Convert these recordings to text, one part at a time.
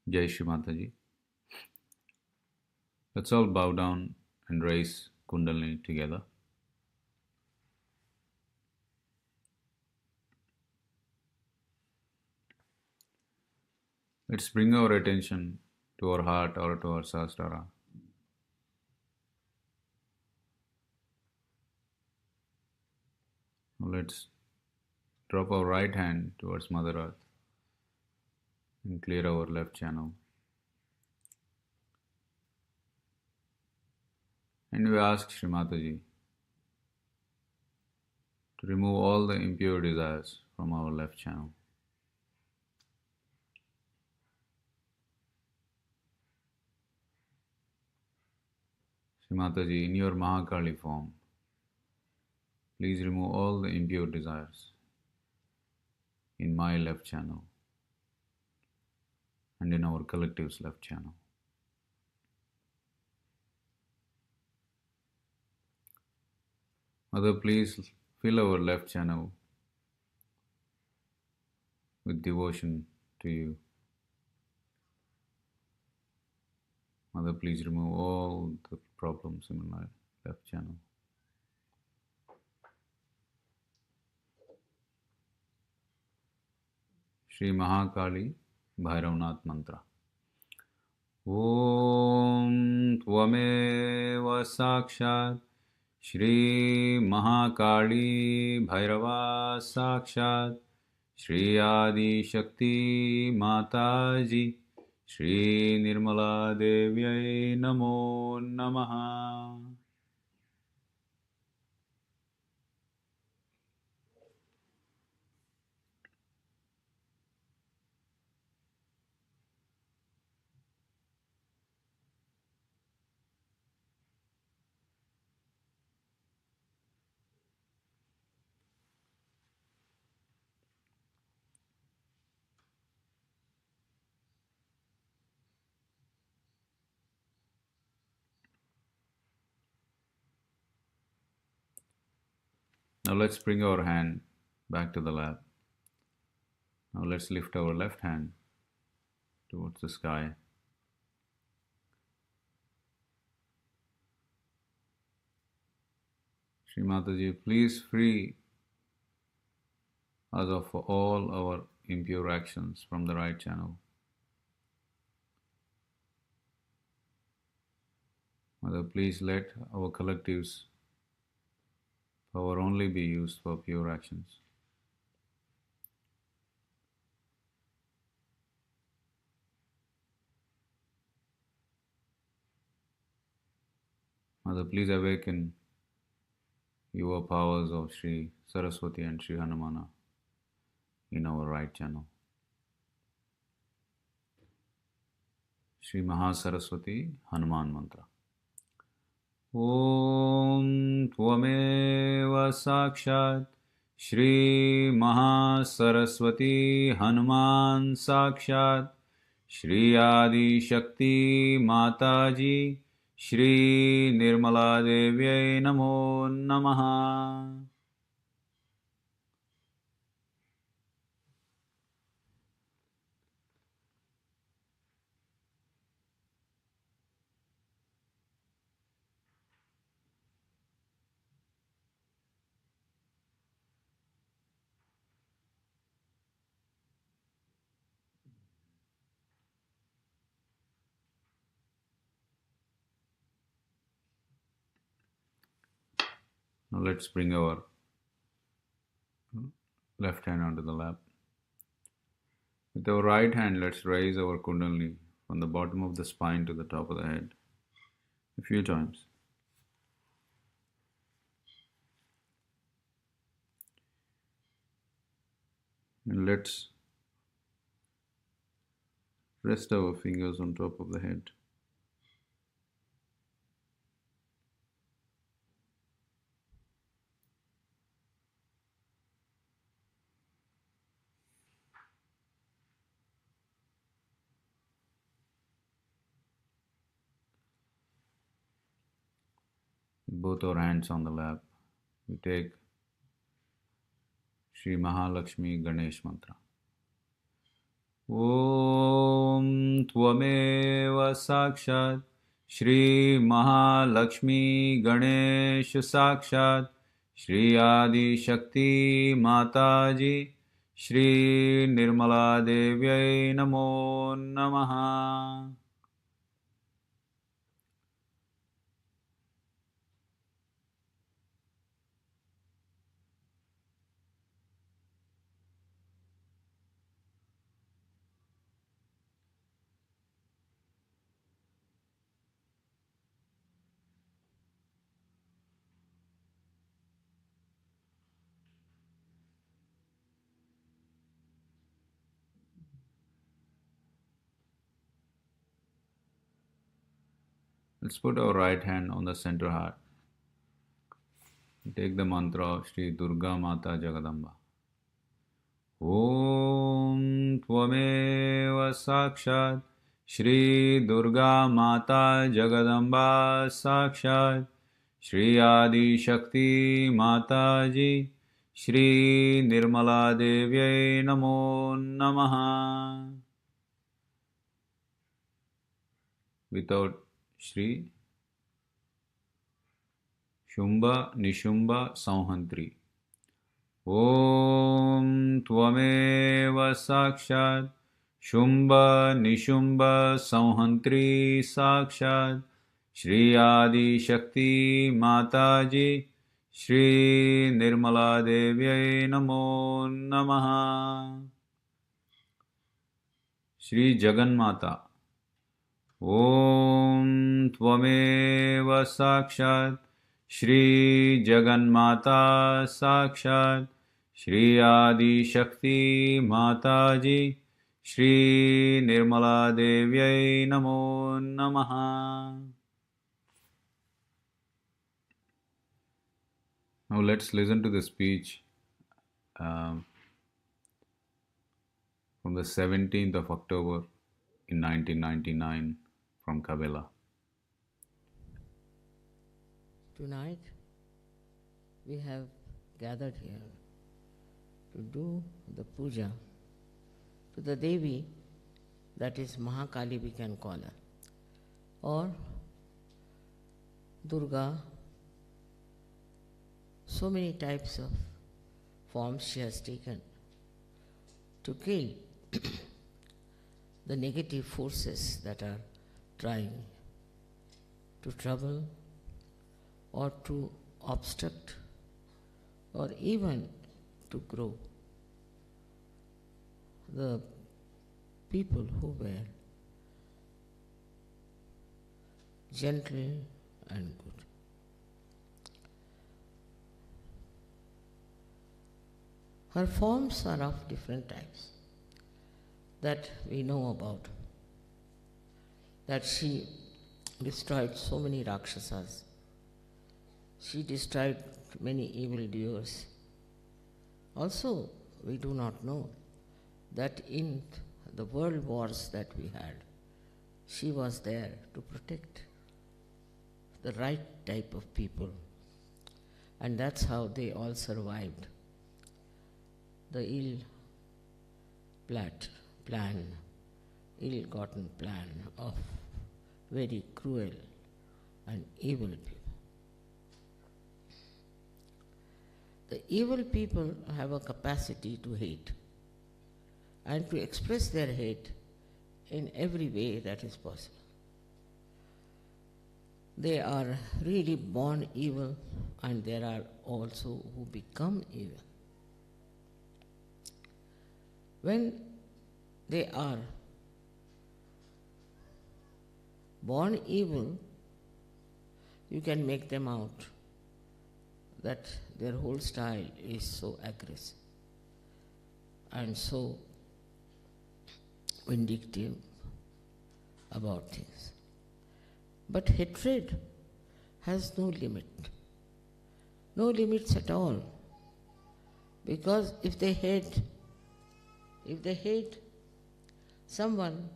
Jai Shri Mataji. Let's all bow down and raise Kundalini together. Let's bring our attention to our heart or to our Sahasrara. Now let's drop our right hand towards Mother Earth and clear our left channel. And we ask Shri Mataji to remove all the impure desires from our left channel. Shri Mataji, in your Mahakali form, please remove all the impure desires in my left channel and in our collective's left channel. Mother, please fill our left channel with devotion to you. Mother, please remove all the problems in my left channel. Shri Mahakali Bhairavnath Mantra. Om Tvameva Sakshat Shri Mahakali Bhairava Sakshat Shri Adi Shakti Mataji Shri Nirmala Devyai Namo Namaha. Now let's bring our hand back to the lap. Now let's lift our left hand towards the sky. Shri Mataji, please free us of all our impure actions from the right channel. Mother, please let our collective's power only be used for pure actions. Mother, please awaken your powers of Shri Saraswati and Shri Hanumana in our right channel. Shri Mahasaraswati Hanuman Mantra. Om Tvameva Sakshat Shri Mahasaraswati Hanuman Sakshat Shri Adi Shakti Mataji Shri Nirmala Devyai Namo Namaha. Now let's bring our left hand onto the lap. With our right hand, let's raise our Kundalini from the bottom of the spine to the top of the head a few times. And let's rest our fingers on top of the head. With both our hands on the lap, we take Shri Mahalakshmi Ganesh Mantra. Om Om Tvameva Sakshat Shri Mahalakshmi Ganesh Sakshat Shri Adi Shakti Mataji Shri Nirmala Devyai Namo Namaha. Let's put our right hand on the center heart. Take the mantra of Shri Durga Mata Jagadamba. Om Tvameva Sakshat Shri Durga Mata Jagadamba Sakshat Shri Adi Shakti Mataji Shri Nirmala Devyai Namo Namaha. Without Shri, Shumba Nishumba Sauhantri. Om Tvameva Sakshat Shumba Nishumba Sauhantri Sakshat Shri Adi Shakti Mataji Shri Nirmala Devyai Namo Namaha. Shri Jagannmata. Om Tvameva Sakshat Shri Jagannmata Sakshat Shri Adi Shakti Mataji Shri Nirmala Devyai Namo Namaha. Now let's listen to the speech from the 17th of October in 1999 from Cabella. Tonight we have gathered here to do the puja to the Devi, that is Mahakali we can call her, or Durga. So many types of forms she has taken to kill the negative forces that are trying to trouble or to obstruct or even to grow the people who were gentle and good. Her forms are of different types that we know about. That she destroyed so many Rakshasas. She destroyed many evildoers. Also, we do not know that in the world wars that we had, she was there to protect the right type of people. And that's how they all survived the ill-gotten plan of very cruel and evil people. The evil people have a capacity to hate and to express their hate in every way that is possible. They are really born evil, and there are also who become evil. When they are born evil, you can make them out that their whole style is so aggressive and so vindictive about things. But hatred has no limit, no limits at all, because if they hate someone,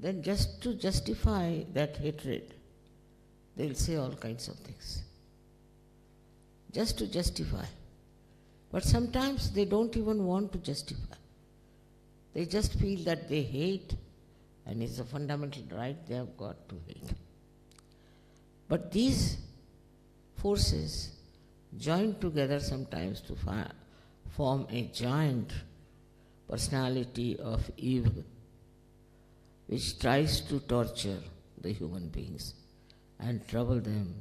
then just to justify that hatred, they'll say all kinds of things. Just to justify. But sometimes they don't even want to justify. They just feel that they hate and it's a fundamental right they have got to hate. But these forces join together sometimes to form a giant personality of evil which tries to torture the human beings and trouble them.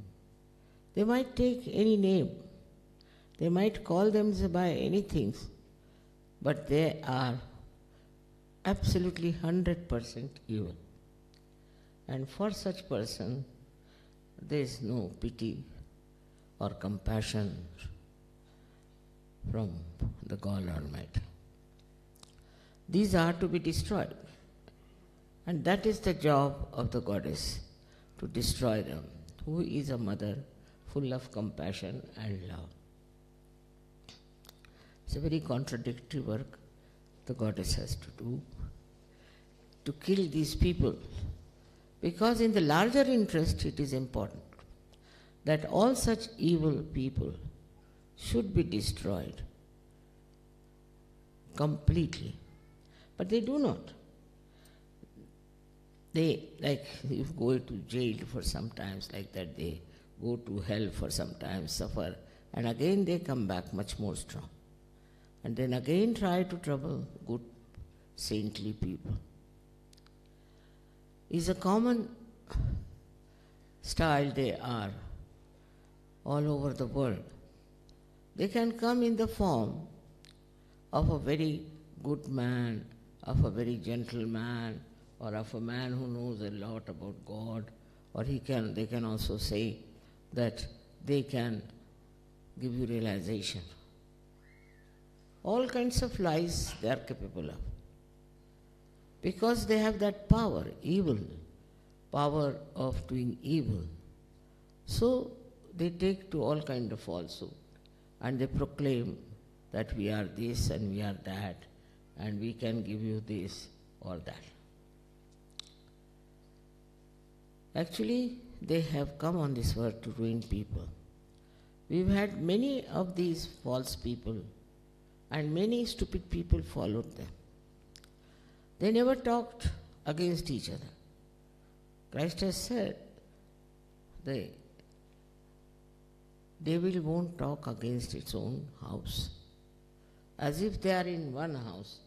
They might take any name, they might call them by anything, but they are absolutely 100% evil. And for such person, there is no pity or compassion from the God Almighty. These are to be destroyed. And that is the job of the goddess, to destroy them, who is a mother full of compassion and love. It's a very contradictory work the goddess has to do, to kill these people, because in the larger interest it is important that all such evil people should be destroyed completely. But they do not. They, like, you go to jail for some times, like that, they go to hell for some time, suffer, and again they come back much more strong. And then again try to trouble good, saintly people. Is a common style they are all over the world. They can come in the form of a very good man, of a very gentle man, or of a man who knows a lot about God, or they can also say that they can give you realization. All kinds of lies they are capable of, because they have that power, power of doing evil. So they take to all kind of falsehood, and they proclaim that we are this and we are that, and we can give you this or that. Actually, they have come on this world to ruin people. We've had many of these false people, and many stupid people followed them. They never talked against each other. Christ has said, the devil won't talk against its own house. As if they are in one house,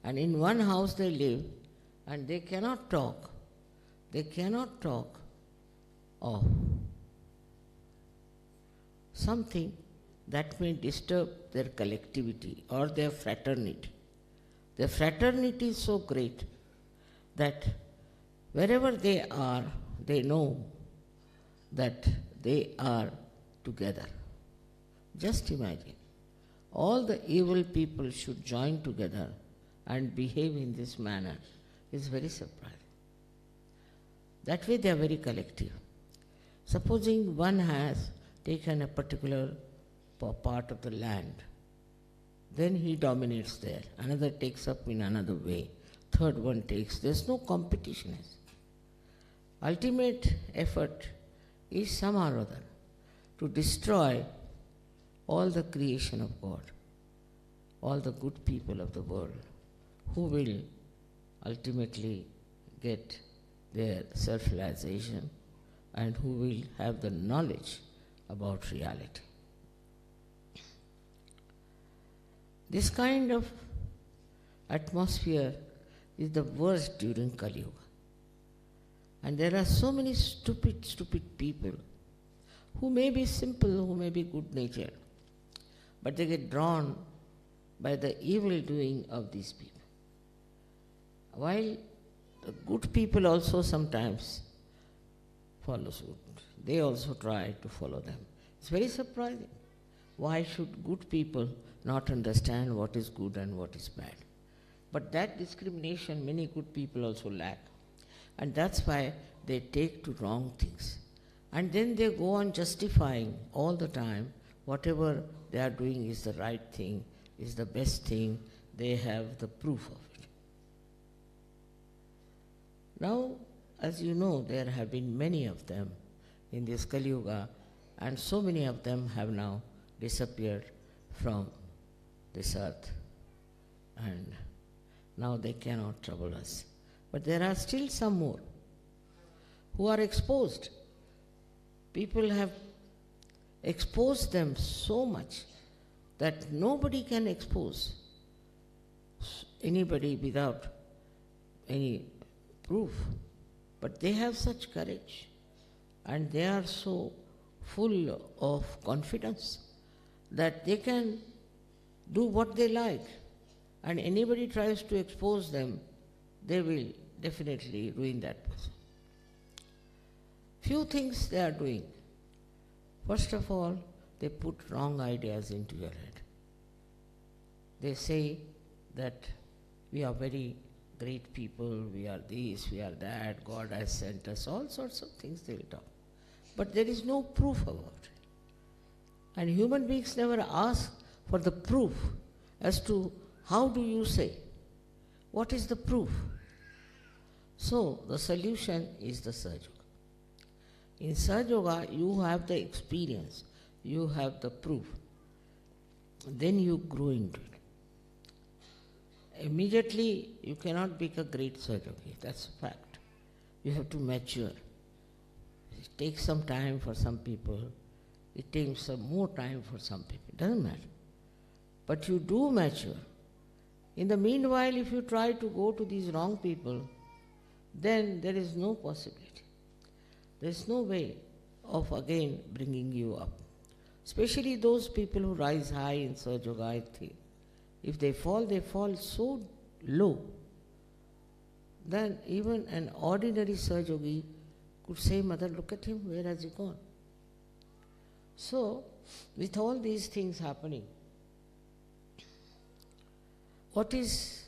and in one house they live, and they cannot talk. They cannot talk of something that may disturb their collectivity or their fraternity. Their fraternity is so great that wherever they are, they know that they are together. Just imagine, all the evil people should join together and behave in this manner. It's very surprising. That way they are very collective. Supposing one has taken a particular part of the land, then he dominates there. Another takes up in another way. Third one takes. There's no competition. Ultimate effort is somehow or other to destroy all the creation of God, all the good people of the world, who will ultimately get their self-realization and who will have the knowledge about reality. This kind of atmosphere is the worst during Kali Yuga. And there are so many stupid people who may be simple, who may be good-natured, but they get drawn by the evil doing of these people. While the good people also sometimes follow suit. They also try to follow them. It's very surprising. Why should good people not understand what is good and what is bad? But that discrimination many good people also lack. And that's why they take to wrong things. And then they go on justifying all the time whatever they are doing is the right thing, is the best thing. They have the proof of it. Now, as you know, there have been many of them in this Kali Yuga, and so many of them have now disappeared from this earth. And now they cannot trouble us. But there are still some more who are exposed. People have exposed them so much that nobody can expose anybody without any proof. But they have such courage and they are so full of confidence that they can do what they like, and anybody tries to expose them, they will definitely ruin that person. Few things they are doing. First of all, they put wrong ideas into your head. They say that we are very great people, we are this, we are that, God has sent us, all sorts of things they will talk. But there is no proof about it. And human beings never ask for the proof as to how do you say, what is the proof? So the solution is the Sahaja Yoga. In Sahaja Yoga, you have the experience, you have the proof. Then you grow into it. Immediately, you cannot be a great Sahaja Yogi, that's a fact. You have to mature. It takes some time for some people, it takes some more time for some people, it doesn't matter. But you do mature. In the meanwhile, if you try to go to these wrong people, then there is no possibility. There is no way of again bringing you up. Especially those people who rise high in Sahaja Yoga, I think. If they fall so low, then even an ordinary Sahaja Yogi could say, Mother, look at him, where has he gone? So, with all these things happening, what is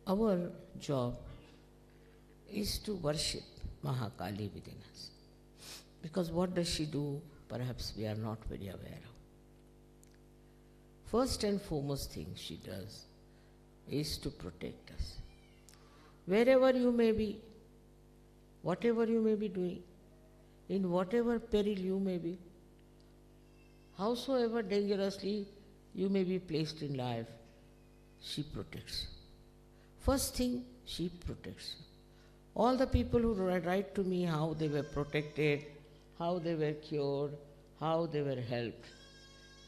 our job is to worship Mahakali within us. Because what does she do? Perhaps we are not very aware of. First and foremost thing she does is to protect us. Wherever you may be, whatever you may be doing, in whatever peril you may be, howsoever dangerously you may be placed in life, she protects. First thing, she protects. All the people who write to me how they were protected, how they were cured, how they were helped,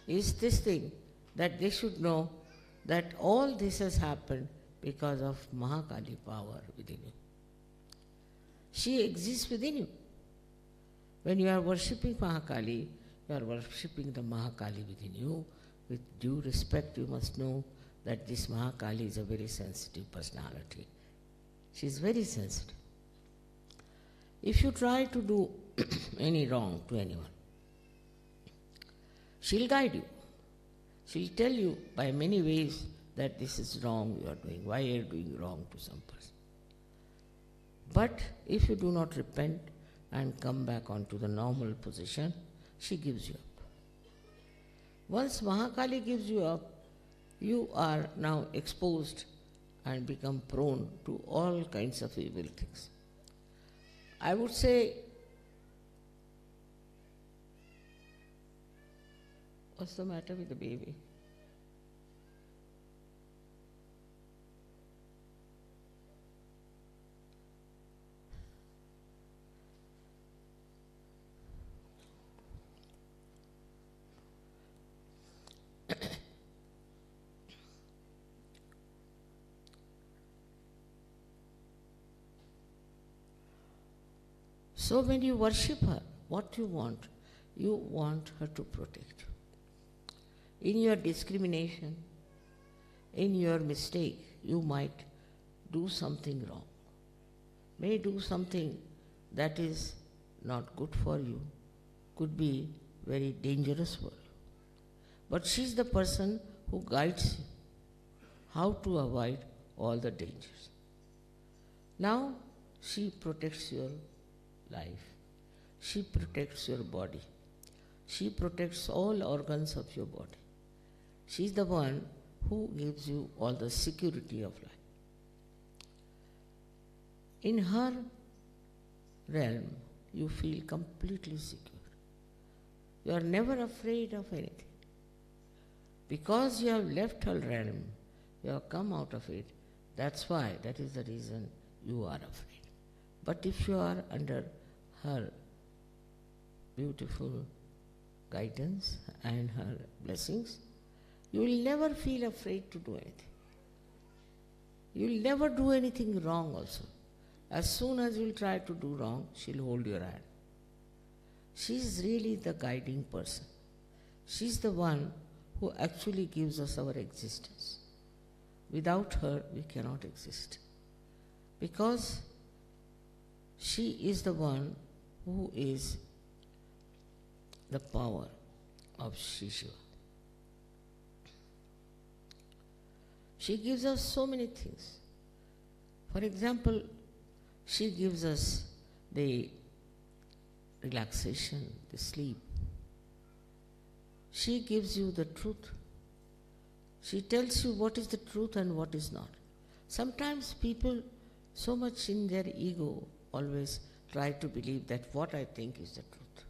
is this thing, that they should know that all this has happened because of Mahakali power within you. She exists within you. When you are worshipping Mahakali, you are worshipping the Mahakali within you. With due respect, you must know that this Mahakali is a very sensitive personality. She is very sensitive. If you try to do any wrong to anyone, she'll guide you. She'll tell you by many ways that this is wrong you are doing, why you are doing wrong to some person. But if you do not repent and come back onto the normal position, she gives you up. Once Mahakali gives you up, you are now exposed and become prone to all kinds of evil things. I would say, what's the matter with the baby? So when you worship her, what you want her to protect you. In your discrimination, in your mistake, you might do something wrong, may do something that is not good for you, could be very dangerous for you. But she's the person who guides you how to avoid all the dangers. Now she protects your life. She protects your body. She protects all organs of your body. She's the one who gives you all the security of life. In her realm, you feel completely secure. You are never afraid of anything. Because you have left her realm, you have come out of it, That is the reason you are afraid. But if you are under her beautiful guidance and her blessings, you will never feel afraid to do anything. You will never do anything wrong also. As soon as you will try to do wrong, she will hold your hand. She is really the guiding person. She is the one who actually gives us our existence. Without her, we cannot exist. Because she is the one who is the power of Shri Shiva. She gives us so many things. For example, she gives us the relaxation, the sleep. She gives you the truth. She tells you what is the truth and what is not. Sometimes people, so much in their ego, always try to believe that what I think is the truth.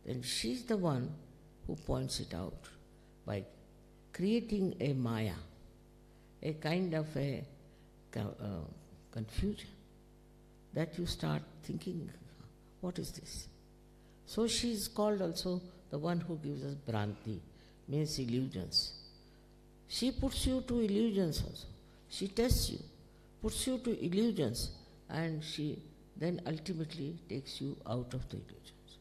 Then she's the one who points it out by creating a maya, a kind of a confusion, that you start thinking, what is this? So she is called also the one who gives us Bhranti, means illusions. She puts you to illusions also. She tests you, puts you to illusions, and she then ultimately takes you out of the illusions.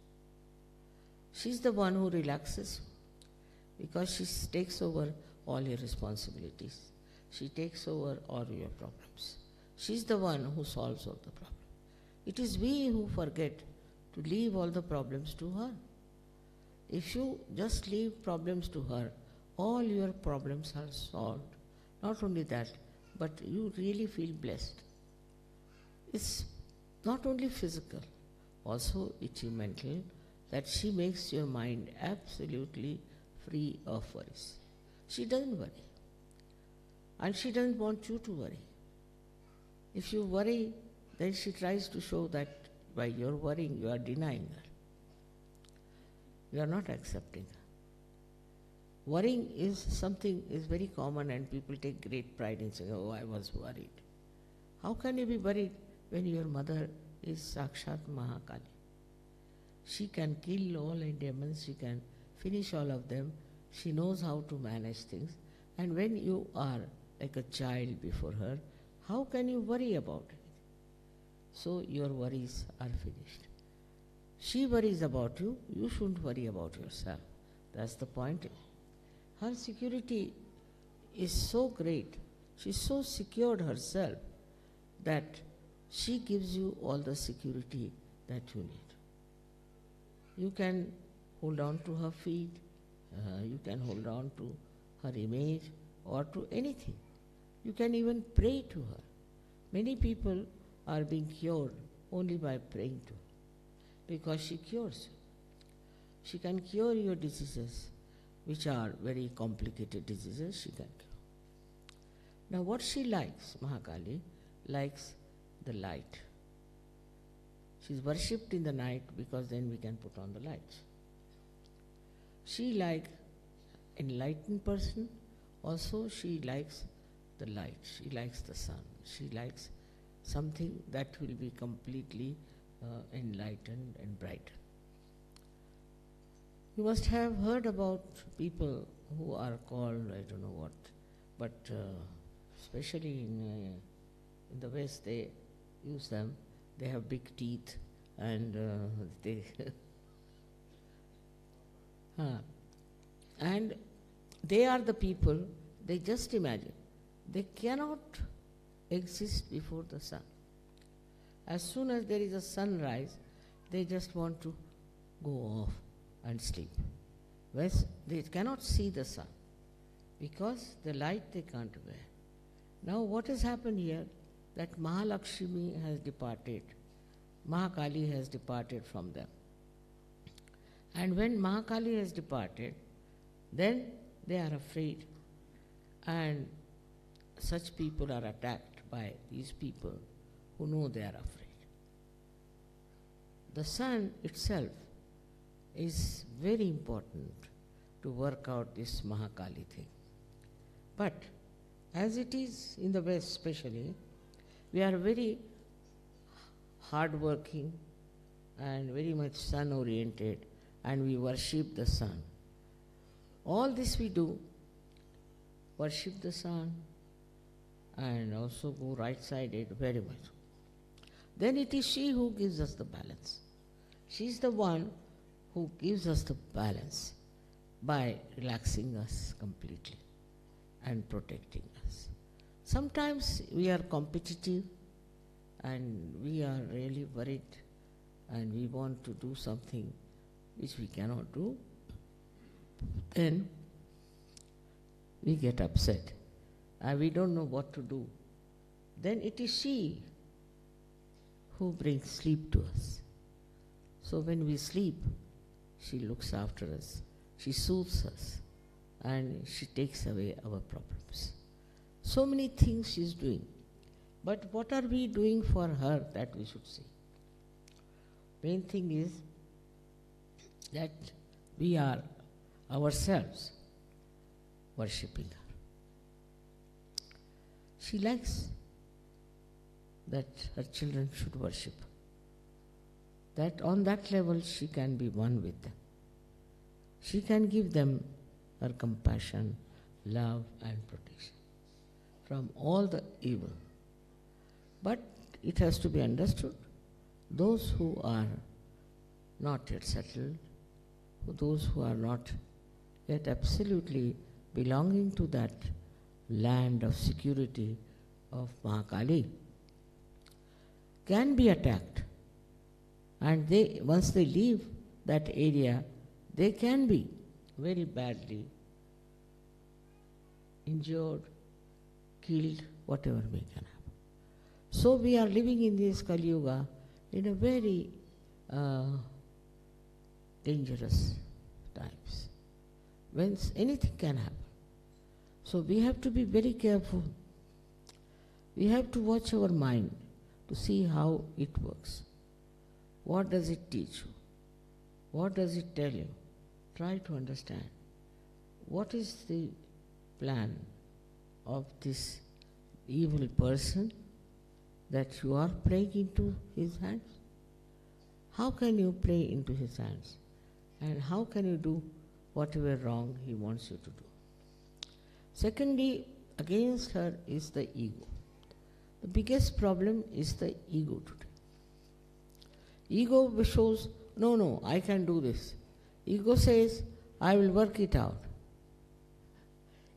She's the one who relaxes you, because she takes over all your responsibilities. She takes over all your problems. She's the one who solves all the problems. It is we who forget to leave all the problems to her. If you just leave problems to her, all your problems are solved. Not only that, but you really feel blessed. It's not only physical, also it's mental, that she makes your mind absolutely free of worries. She doesn't worry. And she doesn't want you to worry. If you worry, then she tries to show that by your worrying, you are denying her. You are not accepting her. Worrying is something is very common, and people take great pride in saying, oh, I was worried. How can you be worried when your mother is Sakshat Mahakali? She can kill all the demons, she can finish all of them, she knows how to manage things. And when you are like a child before her, how can you worry about it? So your worries are finished. She worries about you, you shouldn't worry about yourself. That's the point. Her security is so great, she's so secured herself that she gives you all the security that you need. You can hold on to her feet, you can hold on to her image or to anything. You can even pray to her. Many people are being cured only by praying to her, because she cures you. She can cure your diseases, which are very complicated diseases, she can cure. Now what she likes, Mahakali, likes the light. She's worshipped in the night because then we can put on the lights. She likes enlightened person, also she likes the light, she likes the sun, she likes something that will be completely enlightened and bright. You must have heard about people who are called, I don't know what, but especially in the West they use them. They have big teeth and they and they are the people, they just imagine, they cannot exist before the sun. As soon as there is a sunrise, they just want to go off and sleep. Whereas they cannot see the sun because the light they can't bear. Now what has happened here, that Mahalakshmi has departed, Mahakali has departed from them. And when Mahakali has departed, then they are afraid, and such people are attacked by these people who know they are afraid. The sun itself is very important to work out this Mahakali thing. But As it is in the West especially, we are very hard-working and very much sun-oriented, and we worship the sun. All this we do, worship the sun, and also go right-sided very much. Then it is she who gives us the balance. She is the one who gives us the balance by relaxing us completely and protecting us. Sometimes we are competitive and we are really worried and we want to do something which we cannot do. Then we get upset and we don't know what to do. Then it is she who brings sleep to us. So when we sleep, she looks after us, she soothes us, and she takes away our problems. So many things she is doing. But what are we doing for her, that we should see? Main thing is that we are ourselves worshipping her. She likes that her children should worship. That on that level she can be one with them. She can give them her compassion, love and protection from all the evil. But it has to be understood, those who are not yet settled, those who are not yet absolutely belonging to that land of security of Mahakali, can be attacked. And they, once they leave that area, they can be very badly injured, killed, whatever may can happen. So we are living in this Kali Yuga in a very dangerous times, when anything can happen. So we have to be very careful. We have to watch our mind to see how it works. What does it teach you? What does it tell you? Try to understand. What is the plan of this evil person that you are playing into his hands? How can you play into his hands? And how can you do whatever wrong he wants you to do? Secondly, against her is the ego. The biggest problem is the ego today. Ego shows, no, I can do this. Ego says, I will work it out.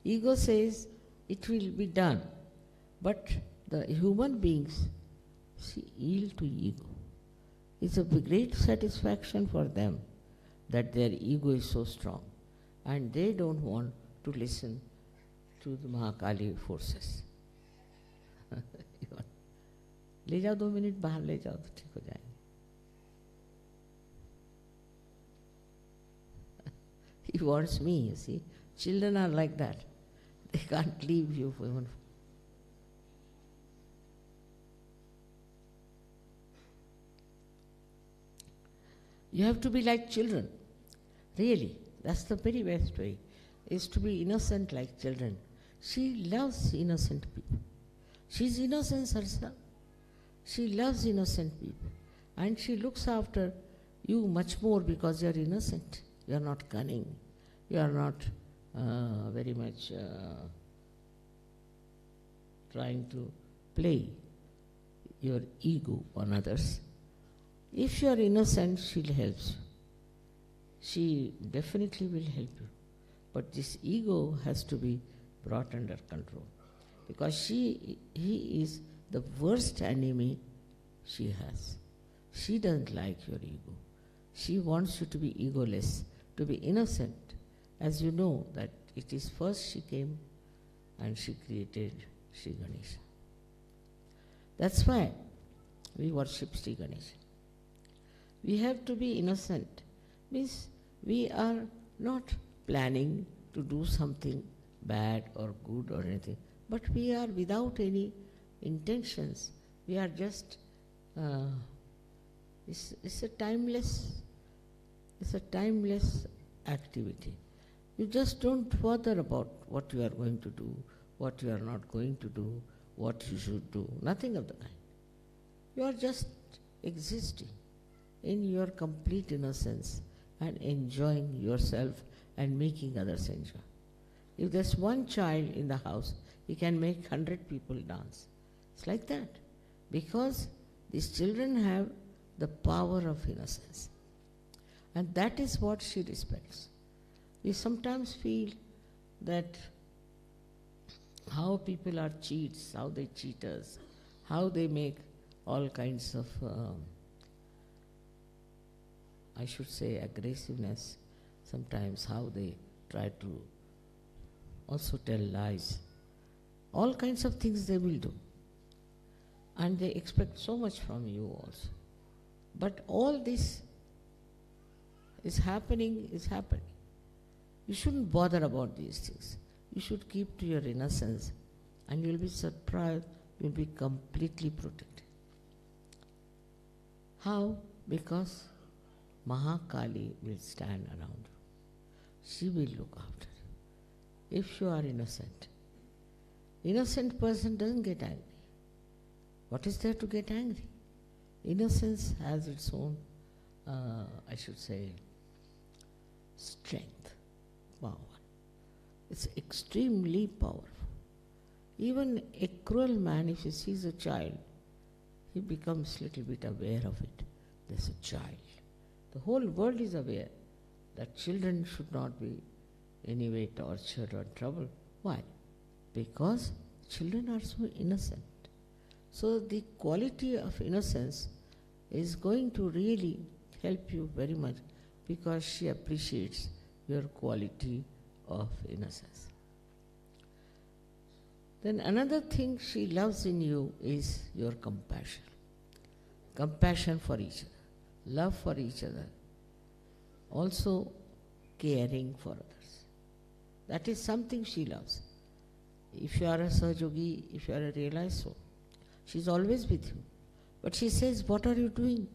Ego says, it will be done. But the human beings yield to ego. It's a great satisfaction for them that their ego is so strong. And they don't want to listen to the Mahakali forces. ले जाओ 2 minute बाहर ले जाओ तो ठीक हो जाएंगे. He wants me, you see. Children are like that. They can't leave you for even. You have to be like children. Really, that's the very best way, is to be innocent like children. She loves innocent people. She's innocence herself. She loves innocent people. And she looks after you much more because you're innocent. You're not cunning. You're not very much trying to play your ego on others. If you're innocent, she'll help you. She definitely will help you. But this ego has to be brought under control. Because he is the worst enemy she has. She doesn't like your ego. She wants you to be egoless, to be innocent. As you know that it is first she came and she created Sri Ganesha. That's why we worship Sri Ganesha. We have to be innocent. Means we are not planning to do something bad or good or anything, but we are without any intentions. We are just, it's a timeless activity. You just don't bother about what you are going to do, what you are not going to do, what you should do, nothing of the kind. You are just existing in your complete innocence and enjoying yourself and making others enjoy. If there's one child in the house, he can make 100 people dance. It's like that. Because these children have the power of innocence. And that is what she respects. We sometimes feel that how people are cheats, how they cheat us, how they make all kinds of, I should say, aggressiveness, sometimes how they try to also tell lies. All kinds of things they will do. And they expect so much from you also. But all this is happening. You shouldn't bother about these things. You should keep to your innocence and you'll be surprised, you'll be completely protected. How? Because Mahakali will stand around you. She will look after you. If you are innocent. Innocent person doesn't get angry. What is there to get angry? Innocence has its own, I should say, strength, power. It's extremely powerful. Even a cruel man, if he sees a child, he becomes a little bit aware of it. There's a child. The whole world is aware that children should not be any way tortured or troubled. Why? Because children are so innocent. So the quality of innocence is going to really help you very much because she appreciates your quality of innocence. Then another thing she loves in you is your compassion. Compassion for each other, love for each other, also caring for others. That is something she loves. If you are a Sahaja Yogi, if you are a realized soul, she is always with you. But she says, what are you doing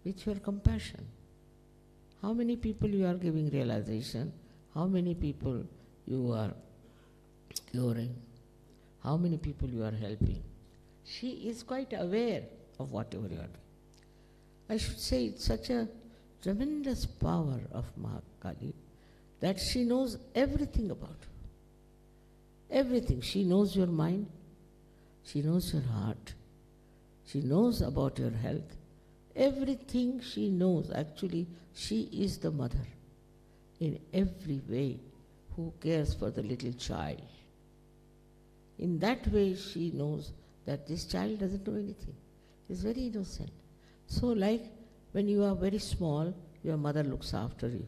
with your compassion? How many people you are giving realization? How many people you are curing? How many people you are helping? She is quite aware of whatever you are doing. I should say it's such a tremendous power of Mahakali that she knows everything about you. Everything. She knows your mind. She knows your heart. She knows about your health. Everything she knows. Actually, she is the mother in every way who cares for the little child. In that way, she knows that this child doesn't know anything. He's very innocent. So like when you are very small, your mother looks after you.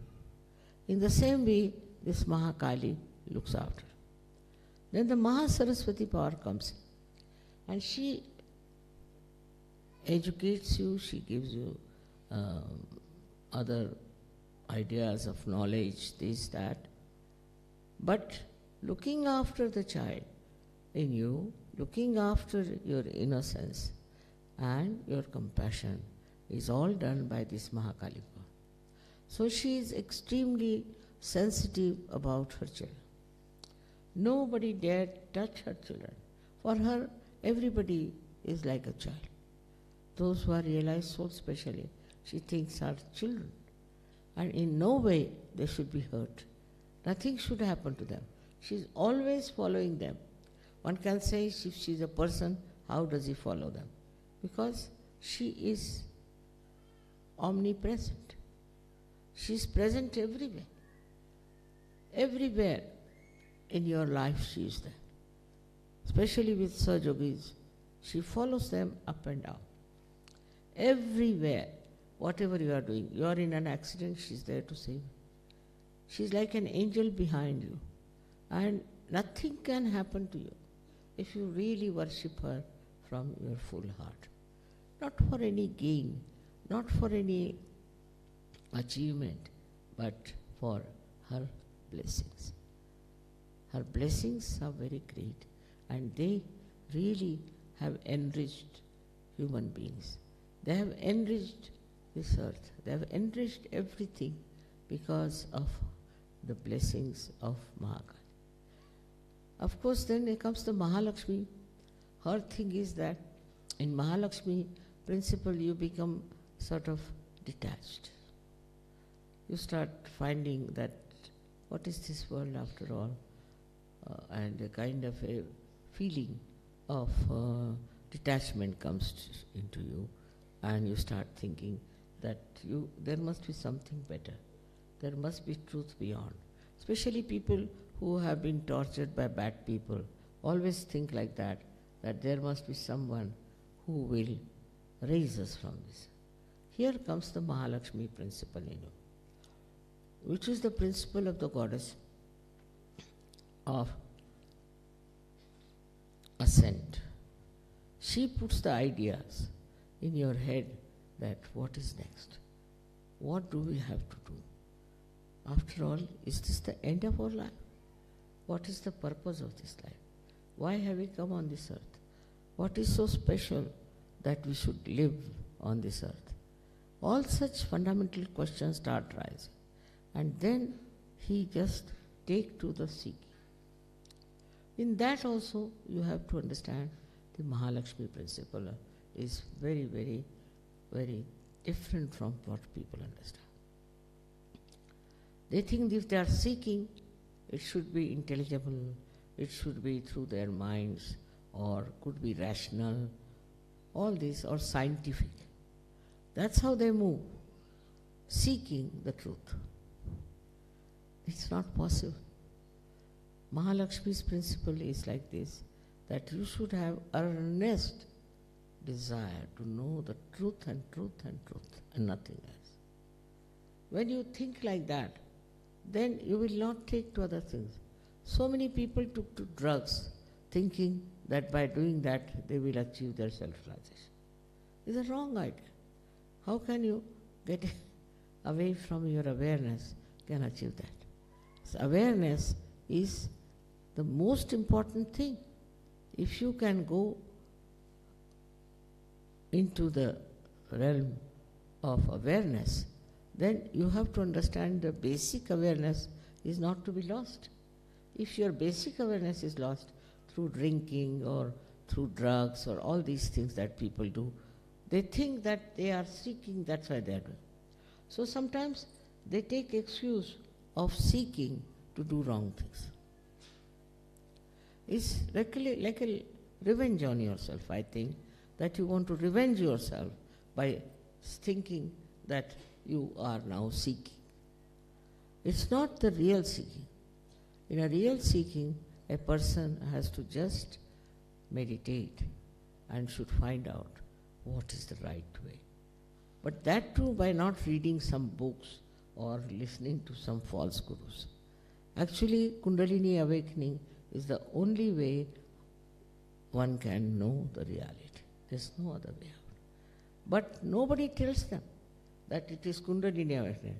In the same way, this Mahakali looks after you. Then the Mahasaraswati power comes in. And she educates you, she gives you other ideas of knowledge, this, that. But looking after the child in you, looking after your innocence and your compassion is all done by this Mahakali power. So she is extremely sensitive about her children. Nobody dared touch her children. For her, everybody is like a child. Those who are realized souls especially, she thinks are children. And in no way they should be hurt. Nothing should happen to them. She is always following them. One can say if she is a person, how does he follow them? Because she is omnipresent. She is present everywhere. Everywhere in your life she is there. Especially with Sahaja Yogis, she follows them up and down. Everywhere, whatever you are doing, you are in an accident, she is there to save you. She is like an angel behind you. And nothing can happen to you if you really worship her from your full heart. Not for any gain, not for any achievement, but for her blessings. Her blessings are very great and they really have enriched human beings. They have enriched this earth. They have enriched everything because of the blessings of Mahakali. Of course, then there comes the Mahalakshmi. Her thing is that in Mahalakshmi principle you become sort of detached. You start finding that what is this world after all? And a kind of a feeling of detachment comes into you, and you start thinking that there must be something better. There must be truth beyond. Especially people who have been tortured by bad people always think like that there must be someone who will raise us from this. Here comes the Mahalakshmi principle in you, which is the principle of the goddess of ascent. She puts the ideas in your head that what is next? What do we have to do? After all, is this the end of our life? What is the purpose of this life? Why have we come on this earth? What is so special that we should live on this earth? All such fundamental questions start rising. And then he just take to the seeking. In that also you have to understand the Mahalakshmi principle is very, very, very different from what people understand. They think if they are seeking, it should be intelligible, it should be through their minds, or could be rational, all this, or scientific. That's how they move, seeking the truth. It's not possible. Mahalakshmi's principle is like this, that you should have earnest desire to know the truth and truth and truth and nothing else. When you think like that, then you will not take to other things. So many people took to drugs thinking that by doing that they will achieve their self-realization. It's a wrong idea. How can you get away from your awareness can achieve that? So awareness is the most important thing. If you can go into the realm of awareness, then you have to understand the basic awareness is not to be lost. If your basic awareness is lost through drinking or through drugs or all these things that people do, they think that they are seeking, that's why they are doing. So sometimes they take excuse of seeking to do wrong things. It's like a revenge on yourself, I think, that you want to revenge yourself by thinking that you are now seeking. It's not the real seeking. In a real seeking, a person has to just meditate and should find out what is the right way. But that too by not reading some books or listening to some false gurus. Actually, Kundalini awakening is the only way one can know the reality. There's no other way out. But nobody tells them that it is Kundalini awakening.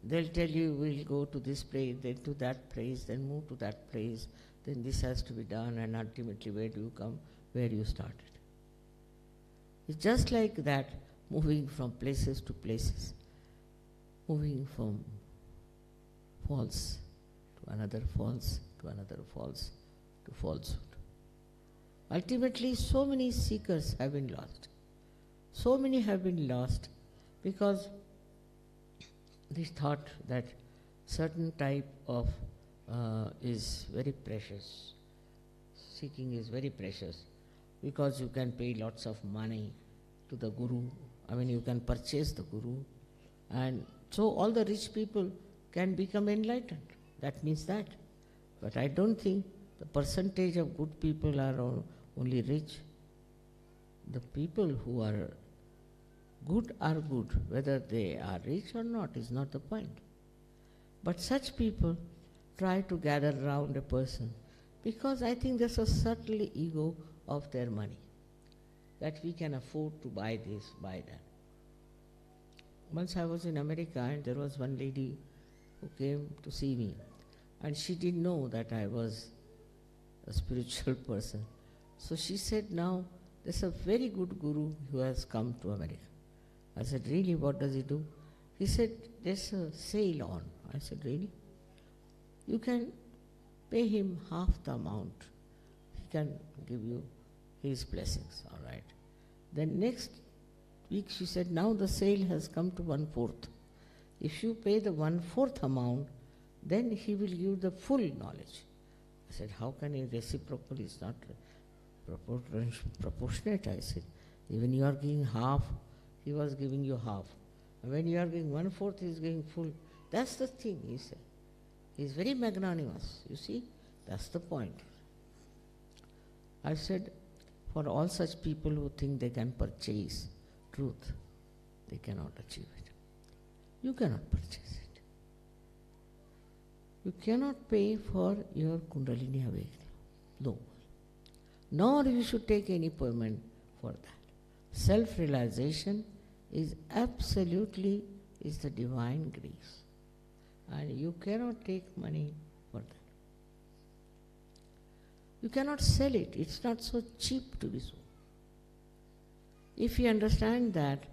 They'll tell you, we'll go to this place, then to that place, then move to that place, then this has to be done, and ultimately where do you come? Where you started. It's just like that, moving from places to places, moving from false to another false, to another false, to falsehood. Ultimately, so many seekers have been lost. So many have been lost because they thought that certain type of is very precious. Seeking is very precious because you can pay lots of money to the guru. I mean, you can purchase the guru. And so all the rich people can become enlightened. That means that. But I don't think the percentage of good people are only rich. The people who are good, whether they are rich or not is not the point. But such people try to gather around a person because I think there's a subtle ego of their money, that we can afford to buy this, buy that. Once I was in America and there was one lady who came to see me, and she didn't know that I was a spiritual person. So she said, now there's a very good guru who has come to America. I said, really, what does he do? He said, there's a sale on. I said, really? You can pay him half the amount. He can give you his blessings, all right. Then next week she said, now the sale has come to 1/4. If you pay the 1/4 amount, then he will give the full knowledge. I said, how can he reciprocal? It's not proportionate. I said, even you are giving half, he was giving you half. And when you are giving 1/4, he is giving full. That's the thing, he said. He is very magnanimous, you see. That's the point. I said, for all such people who think they can purchase truth, they cannot achieve it. You cannot purchase it. You cannot pay for your Kundalini awakening. No. Nor you should take any payment for that. Self-realization is absolutely the divine grace. And you cannot take money for that. You cannot sell it. It's not so cheap to be so. If you understand that,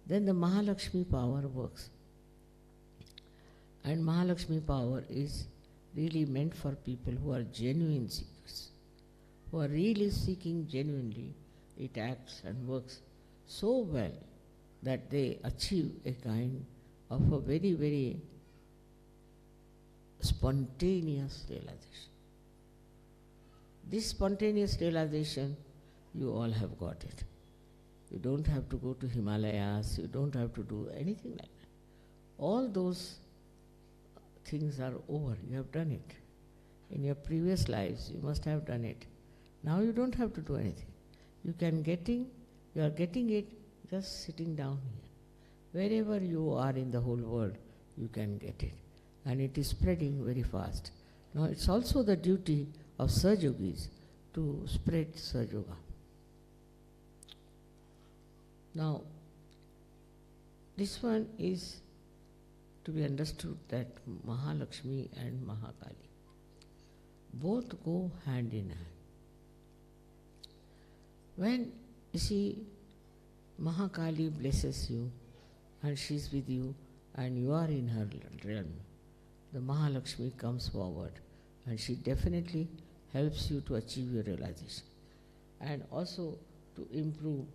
then the Mahalakshmi power works. And Mahalakshmi power is really meant for people who are genuine seekers, who are really seeking genuinely. It acts and works so well that they achieve a kind of a very, very spontaneous realization. This spontaneous realization, you all have got it. You don't have to go to Himalayas, you don't have to do anything like that. All those things are over, you have done it. In your previous lives, you must have done it. Now you don't have to do anything. You are getting it just sitting down here. Wherever you are in the whole world, you can get it. And it is spreading very fast. Now it's also the duty of Sahaja Yogis to spread Sahaja Yoga. Now, this one is to be understood that Mahalakshmi and Mahakali both go hand in hand. When you see Mahakali blesses you and she is with you and you are in her realm, the Mahalakshmi comes forward and she definitely helps you to achieve your realization and also to improve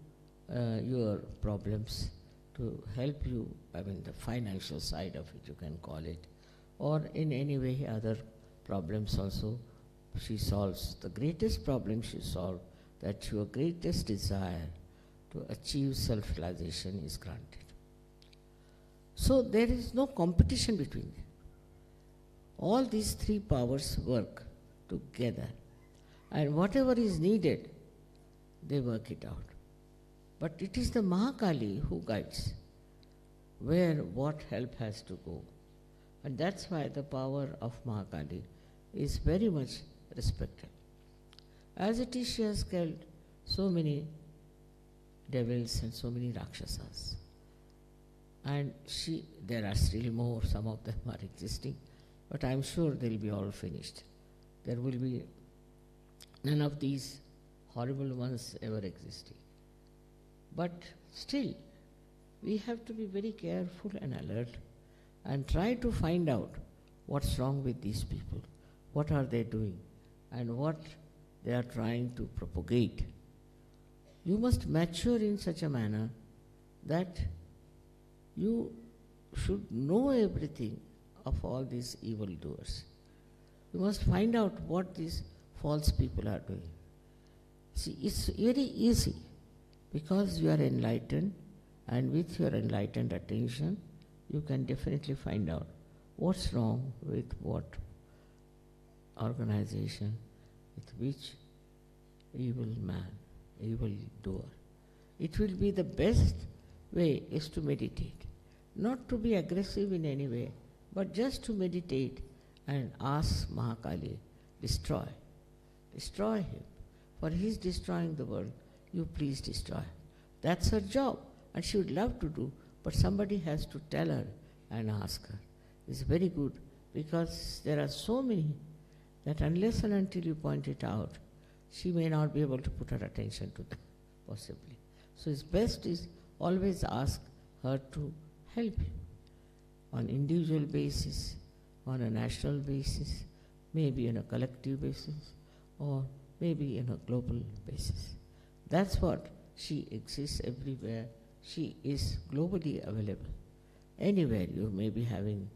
your problems, to help you, the financial side of it, you can call it, or in any way other problems also she solves. The greatest problem she solves, that your greatest desire to achieve self-realization is granted. So there is no competition between them. All these three powers work together, and whatever is needed, they work it out. But it is the Mahakali who guides where what help has to go. And that's why the power of Mahakali is very much respected. As it is, she has killed so many devils and so many Rakshasas. And there are still more, some of them are existing, but I am sure they will be all finished. There will be none of these horrible ones ever existing. But still, we have to be very careful and alert and try to find out what's wrong with these people, what are they doing, and what they are trying to propagate. You must mature in such a manner that you should know everything of all these evildoers. You must find out what these false people are doing. See, it's very easy because you are enlightened, and with your enlightened attention, you can definitely find out what's wrong with what organization, with which evil man, evil doer. It will be the best way is to meditate, not to be aggressive in any way, but just to meditate and ask Mahakali, destroy him. For he is destroying the world, you please destroy. That's her job, and she would love to do, but somebody has to tell her and ask her. It's very good, because there are so many that unless and until you point it out, she may not be able to put her attention to them, possibly. So it's best is always ask her to help you on individual basis, on a national basis, maybe on a collective basis, or maybe on a global basis. That's what she exists everywhere. She is globally available. Anywhere you may be having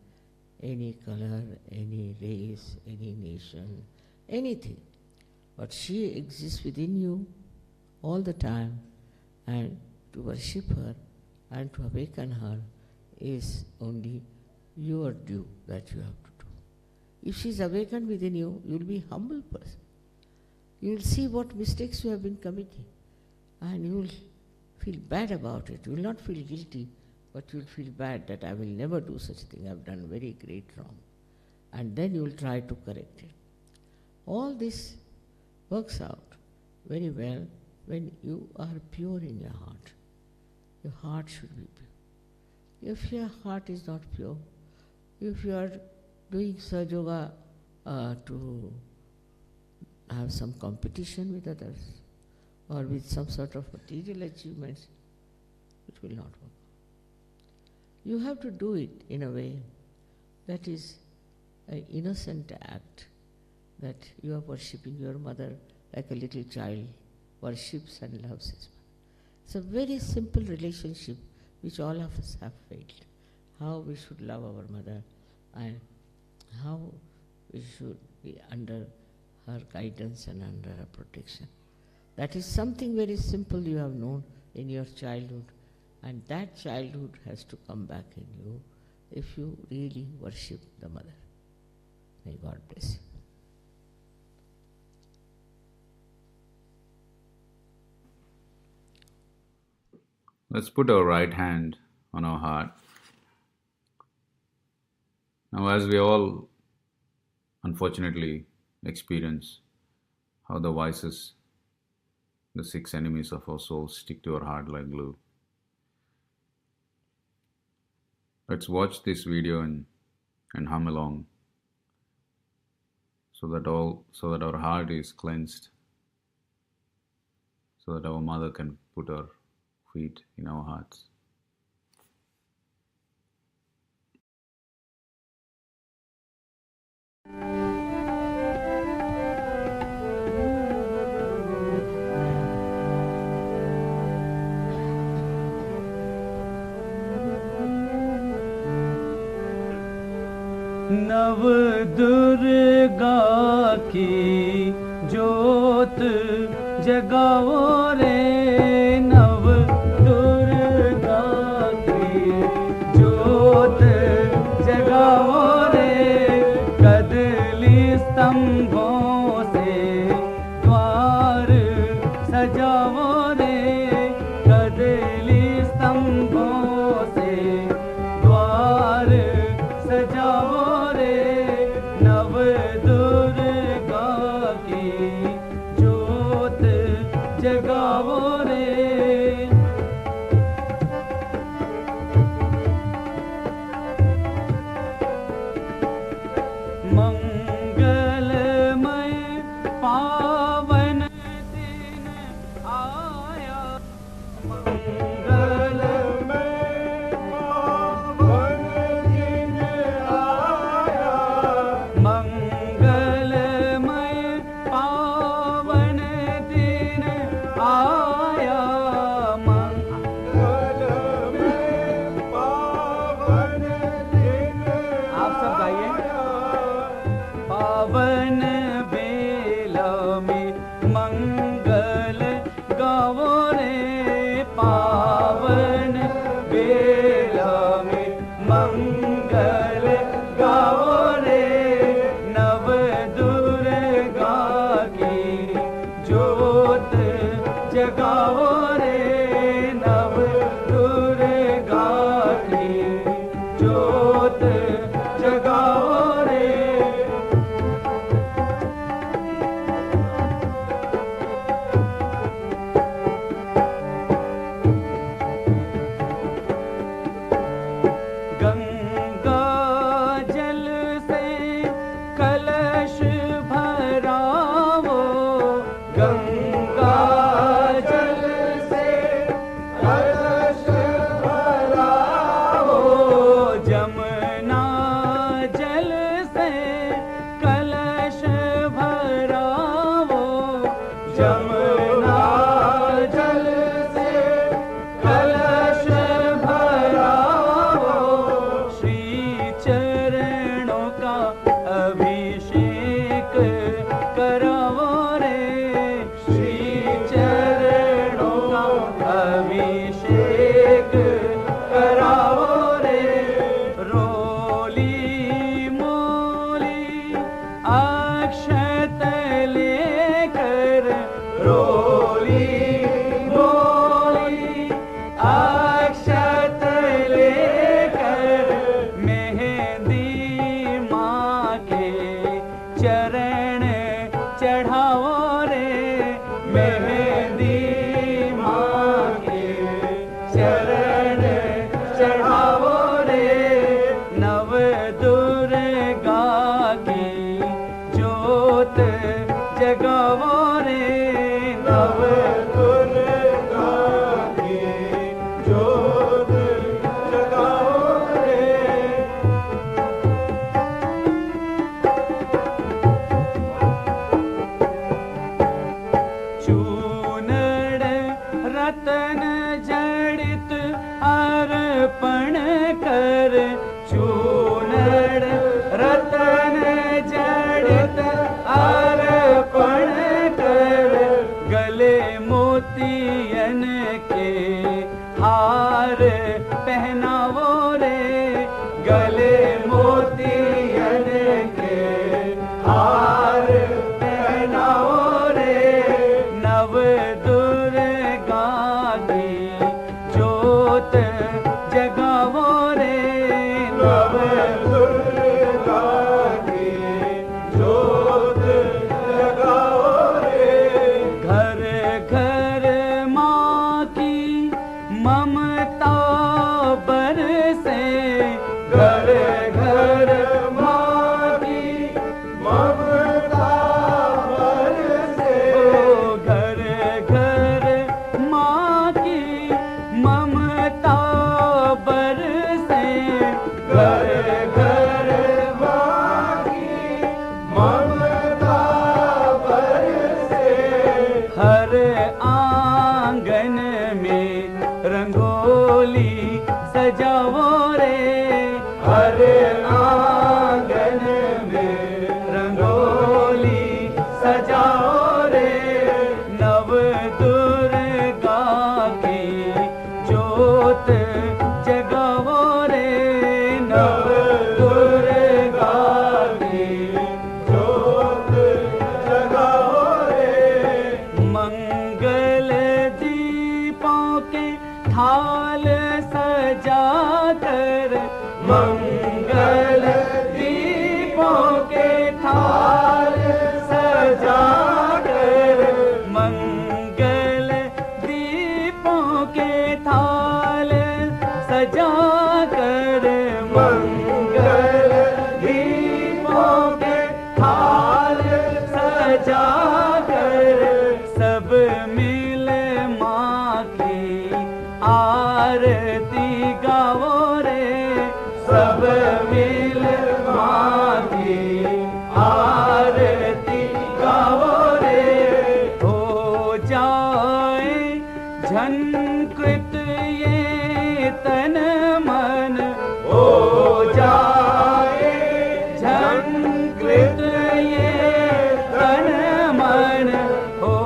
any color, any race, any nation, anything. But she exists within you all the time, and to worship her and to awaken her is only your due that you have to do. If she is awakened within you, you will be a humble person. You will see what mistakes you have been committing, and you will feel bad about it. You will not feel guilty, but you will feel bad that I will never do such a thing. I have done very great wrong. And then you will try to correct it. All this works out very well when you are pure in your heart. Your heart should be pure. If your heart is not pure, if you are doing Sahaja Yoga to have some competition with others or with some sort of material achievements, it will not work. You have to do it in a way that is an innocent act, that you are worshipping your mother like a little child worships and loves his mother. It's a very simple relationship which all of us have failed. How we should love our mother and how we should be under her guidance and under her protection. That is something very simple you have known in your childhood, and that childhood has to come back in you if you really worship the mother. May God bless you. Let's put our right hand on our heart. Now, as we all unfortunately experience how the vices, the 6 enemies of our soul, stick to our heart like glue, let's watch this video and hum along so that our heart is cleansed, so that our mother can put her feet in our hearts. नव दुर्गा की ज्योत जगाओ रे, नव दुर्गा की ज्योत जगाओ रे, कदली स्तंभों से द्वार सजाओ रे, कदली स्तंभों से द्वार सजाओ रे, नव दुर्गा की ज्योत जगाओ रे। मंगलमय पावन दिन आया, मंगलमय पावन दिन आया, मंगलमय पावन दिन आया, मंगलमय पावन दिन आप सब गाइए। पावन बेला में मंगल गाओ रे, पावन बेला में मंगल गाओ रे, नव दुर्गा की ज्योत जगाओ रे, नव दुर्गा की ज्योत जगाओ रे। गंगा जल से कलश भराओ, गंगा जल से कलश भराओ, जमुना जल से कलश आंगन में रंगोली सजाओ रे, हर आंगन में रंगोली सजाओ रे, नव दुर्गा की ज्योत जगाओ रे, नव दुर्गा की ज्योत जगाओ रे, मंगल दीपों के थाल सजा कर, मंगल दीपों के थाल सजा कर, मंगल दीपों के थाल सजा कर, मंगल दीपों के थाल सजा कर, सब मिल माँ की आरती गाओ रे, सब मिल माँ की आरती गाओ रे, हो जाए झंकृत ये तन मन, हो जाए झंकृत ये तन मन, हो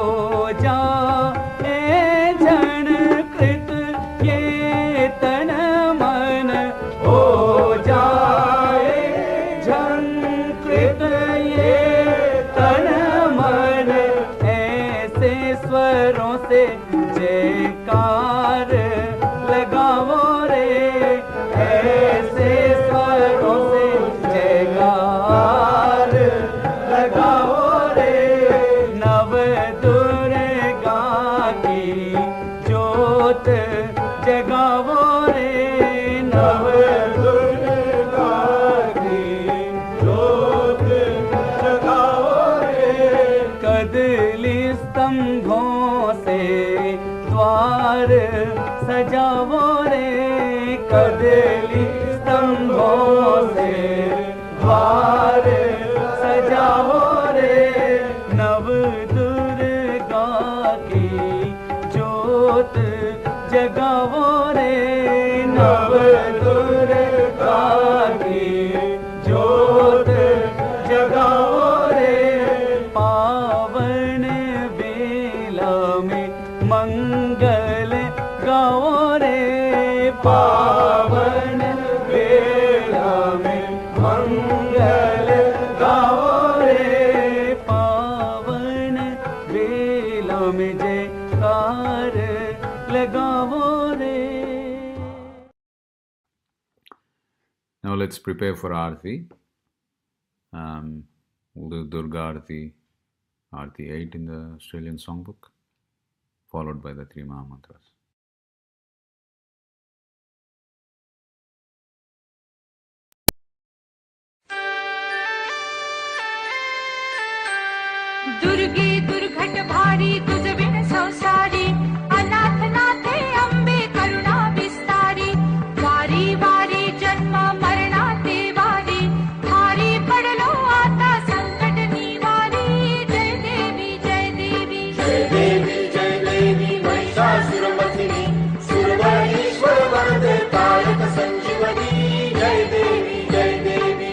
जाए झंकृत ये तन मन, हो जाए झंकृत ये तन मन, ऐसे स्वरों से जयकार लगाओ रे, ऐसे स्वरों से जयकार लगाओ रे, नव दुर्गा की ज्योत जगाओ रे, नव दुर्गा की ज्योत जगाओ रे, कदली स्तंभों से द्वार सजाओ रे, कदली स्तंभों से द्वार सजाओ रे, नव दुर्गा की ज्योत जगाओ रे, नव दुर्गा की ज्योत जगाओ रे, पावन बेला में मंगल गाओ रे, पावन बेला में मंगल गाओ रे, पावन बेला में जयकार लगाओ रे. Now let's prepare for aarti. We'll do Durga Aarti, Aarti 8 in the Australian songbook, followed by the 3 Mahamantras. दुर्गे दुर्घट भारी तुझ बिन संसारी, अनाथ नाथे अंबे करुणा विस्तारी, वारी वारी जन्म मरणाते वारी, भारी पडलो आता संकट निवारी, जय देवी जय देवी जय देवी जय देवी महिषासुरमर्दिनी, सुरवरेश्वर वरदे तारक संजीवनी, जय देवी जय देवी.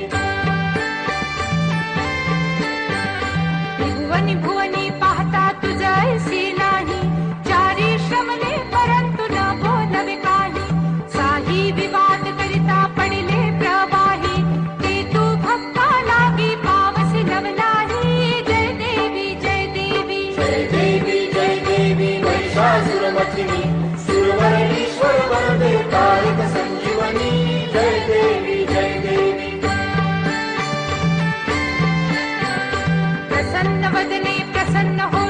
भुवनी भुवनी पाहता तुझ ऐसी नाही, चारी श्रमले परंतु न बोलवे काही, साही विवाद करिता पडिले प्रवाही, ते तू भक्ता लागी पावसी नवलाही, जय देवी जय देवी जय देवी जय देवी महिषासुरमर्दिनी, सुरवरेश्वर वरदे तारक संजीवनी, जय देवी जय देवी. प्रसन्न वदने प्रसन्न हो